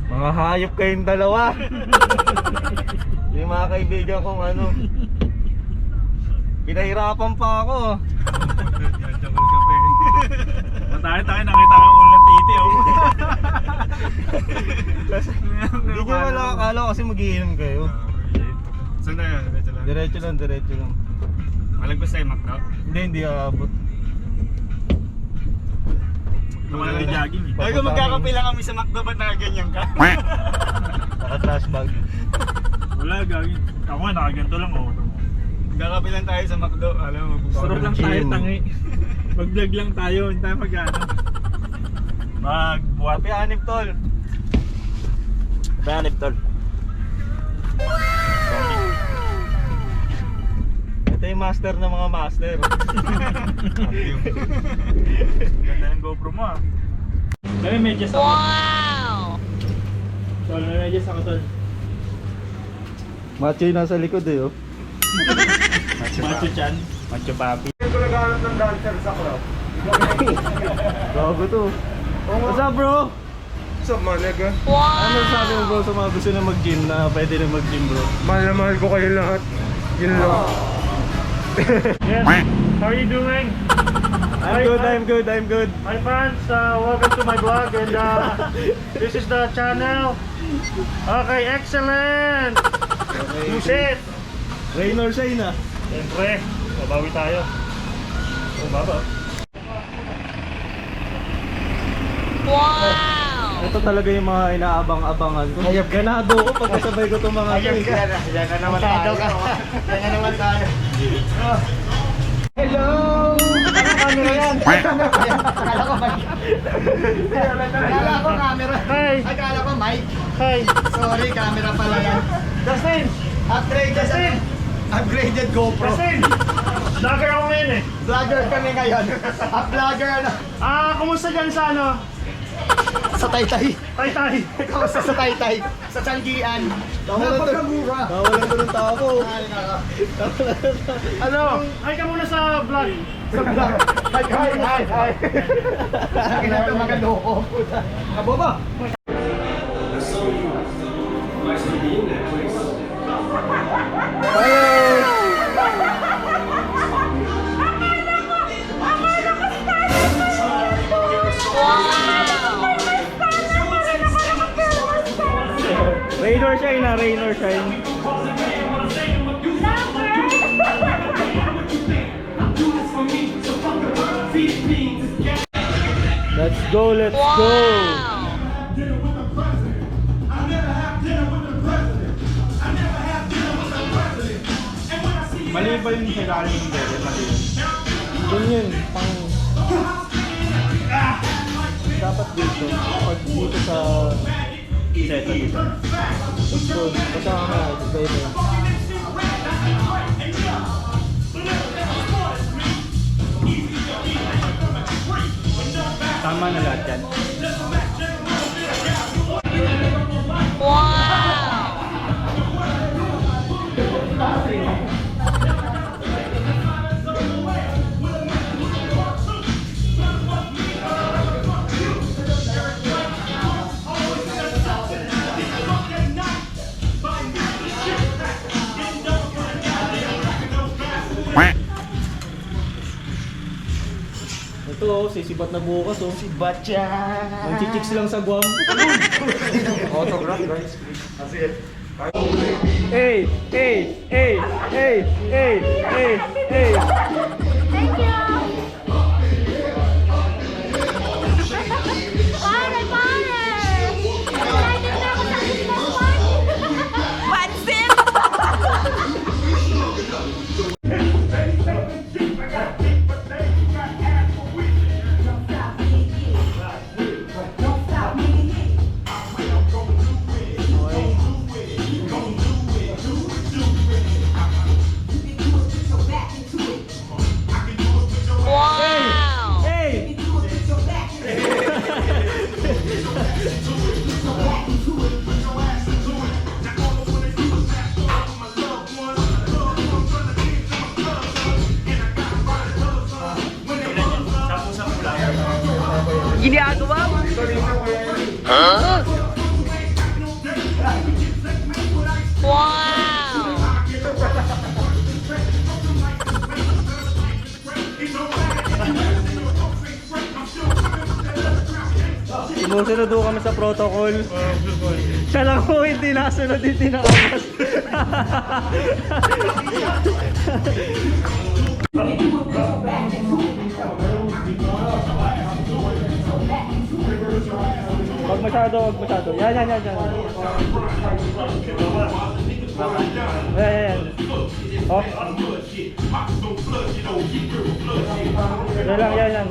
Mga hayop kayong dalawa. Yung mga kaibigan kong ano, pinahirapan pa ako. Tinadjabal ka pa eh. Tayo nakita ko yung ulo ng titi oh. Hindi nyo wala akala kasi mag-iinom kayo. Saan na yan? Diretso lang, diretso lang. Malagpas tayo makdo? Hindi aabot. Lumalang di jogging eh. Ay, kung magkakape lang kami sa McDo, ba't nakaganyan ka? Naka-trash bag. Wala, gagin. Ako nga, nakaganto lang oh. Magkakape lang tayo sa McDo. Alam mo, Sarap lang tayo, tangi. Mag-vlog lang tayo, hindi tayo mag-ano. Magbuhat. Happy anip, tol. Happy anip, tol. Ito yung master ng mga master. Ganda ng GoPro mo ah. Dami medyas ako. Wow! Tol, may medyas ako tol. Macho yung nasa likod eh, oh. Macho chan. Macho papi. Ito naghahanap ng dancer sa club. Gago to. What's up, bro? What's up, man, nigga? Ano sabi mo, bro, sa mga gusto na mag-gym na pwede na mag-gym, bro? Mahal na mahal ko kayo lahat. Yun lang. Yes. How are you doing? I'm good. Hi fans, welcome to my vlog and this is the channel. Okay, excellent. Buset. Rain or shine, ah. Siyempre, babawi tayo. Oh, baba. Wow! Ito talaga yung mga inaabang-abangan ko. Ganado ko pagkasabay ko itong mga Yan na naman tayo. Yan na naman tayo. Hello! Ano camera yan? Akala ko mic. Akala ko camera. Hi! Akala ko mic. Hi! Sorry, camera pala yan. Justin! Upgraded. Upgraded GoPro. Justin! Vlogger ako ngayon eh. Vlogger kami ngayon. Vlogger ano? Kumusta dyan sa ano? Sa Taytay. Tay-tay! Kamusta sa Taytay? Sa Changian. Napagkamura. Kawalan ko ng tao ko. Ay, naka. Ano? Ay ka muna sa vlog. Sa vlog. Hi. Akin na ito mga loko. Kababa. Rain or shine, ah. Rain or shine. Let's go. Mali ba yung kailangan yung bebe? Mali yun. Yun yun, pang... Dapat dito, pag dito sa... Seto dito. Gusto, kasama na, pwede. Tama na lahat yan. Ito, oh, sisibat na bukas, oh. Sibat yan. Manchichicks lang sa Guam. Autograph, guys. Hey! Thank you! Pare! Excited na ako sa Christmas party! Pansit! Sumusunod doon kami sa protocol. Siya lang po hindi nasunod, hindi nakapas. Wag masyado, wag masyado. Yan. Yan. Oh. Yan.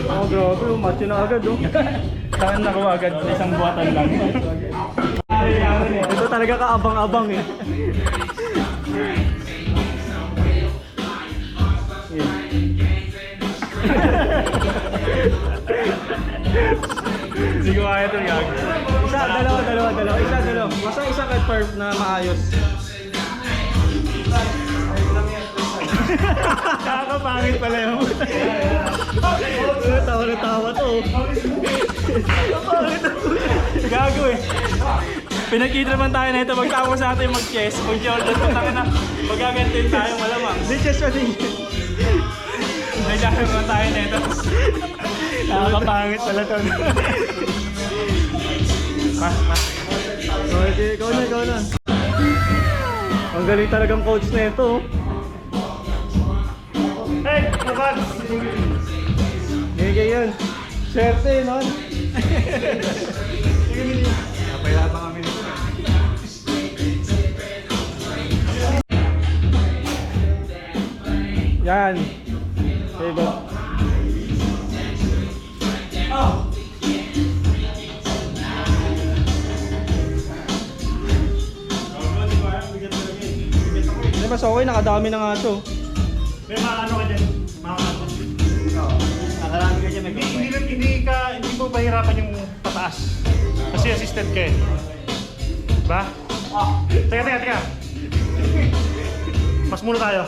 Oh, grabe, match na agad, oh. Saan nakuha agad? Isang buwatan lang. Ito talaga kaabang-abang, eh. Hindi ko kaya ito, Yag. Isa, dalawa. Isa, dalawa. Basta isa ka-perf na maayos. Nakakapangit pala yung tawa to. Gago eh. Pinakita naman tayo na ito. Pagtapos natin mag-chess, kung Jordan ito tayo na magagantin tayo malamang. Hindi chess pa din. Nagkakaroon naman tayo na ito. Nakakapangit pala to. Mas. Okay, ikaw na. Ang galing talagang coach na ito. Hey, labas! Gaya yan. Swerte, no? Napahirapan kami nito. Yan. Okay, go. Hindi ba, so okay, nakadami na nga ito. May maano ka dyan? Makakano. Nakarami ka dyan, may Hindi mo pahirapan yung pataas. Kasi assistant ka eh. Diba? Teka. Mas muna tayo.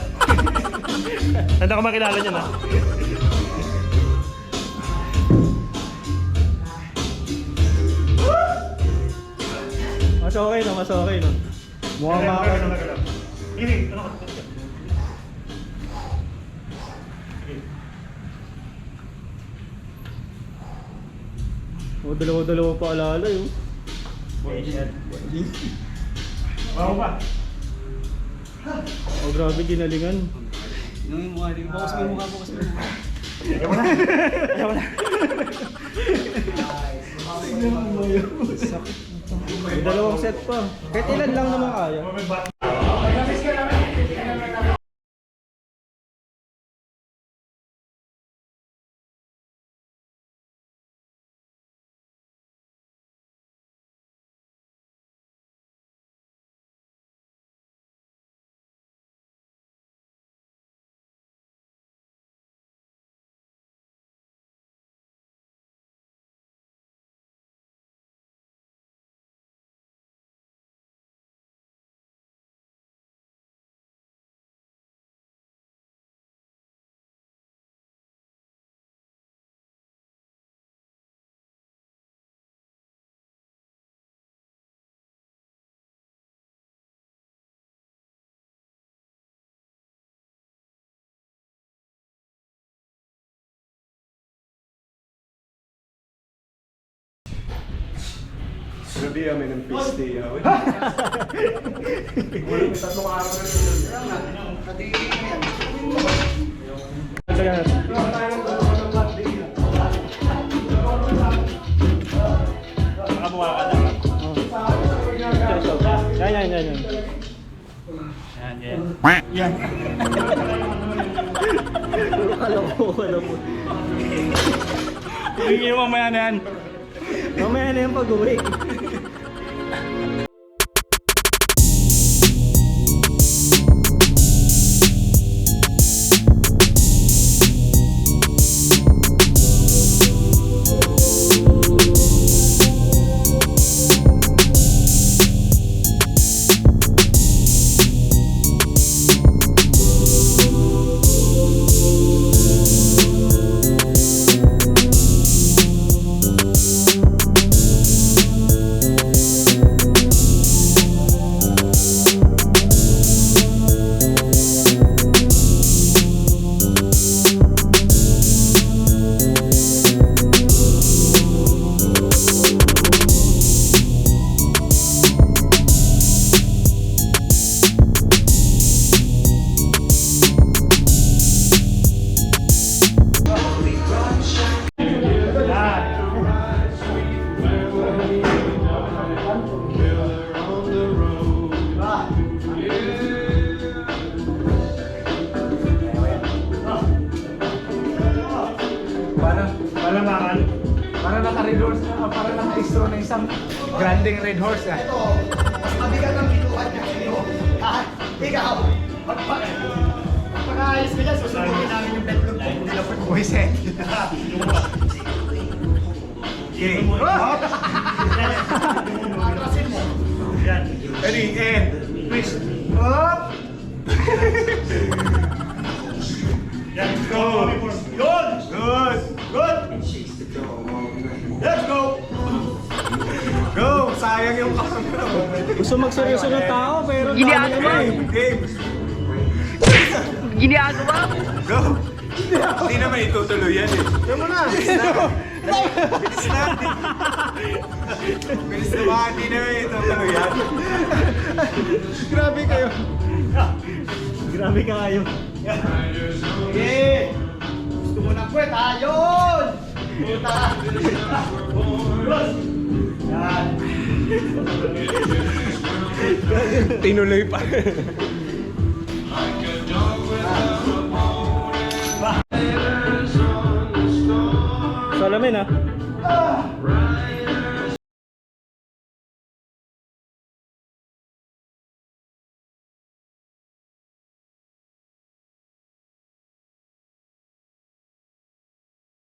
Handa ka makilala niyan ha. Mas okay no. Mukhang makakano. Ini, ano ka? O, dalawa pa alala yun. Bago ba? O, grabe, ginalingan. Yung mukha, bukas mo yung mukha. Ayaw na. May dalawang set pa. Kahit ilan lang naman kaya. Grabe kami ng piste. Tatlong araw na Nakabuha ka na. Yan. Kala mo. Tingin mo mamaya na yan. Mamaya na yung pag-uwi. horse na para lang istro ng isang granding red horse ah. Ito, mas mabigat ang binuhat niya sa'yo. Ikaw, pagkakayos ko dyan, susubugin namin yung betlog ko. Hindi lang po buwisit. Okay. Ready, and twist. Up! Go! Good! Good! Good! Let's go! Go! Sayang yung camera. Gusto magseryoso ng tao, pero Ginagawa. Game! Ginagawa. Go! Hindi naman itutuloy yan eh. Yan mo na! Bilis na! Bilis na ba? Hindi naman itutuloy yan. Grabe kayo. Grabe ka kayo. Okay! Gusto mo ng kwet, ayun! Puta! Yan! Tinuloy pa. Salamin ah.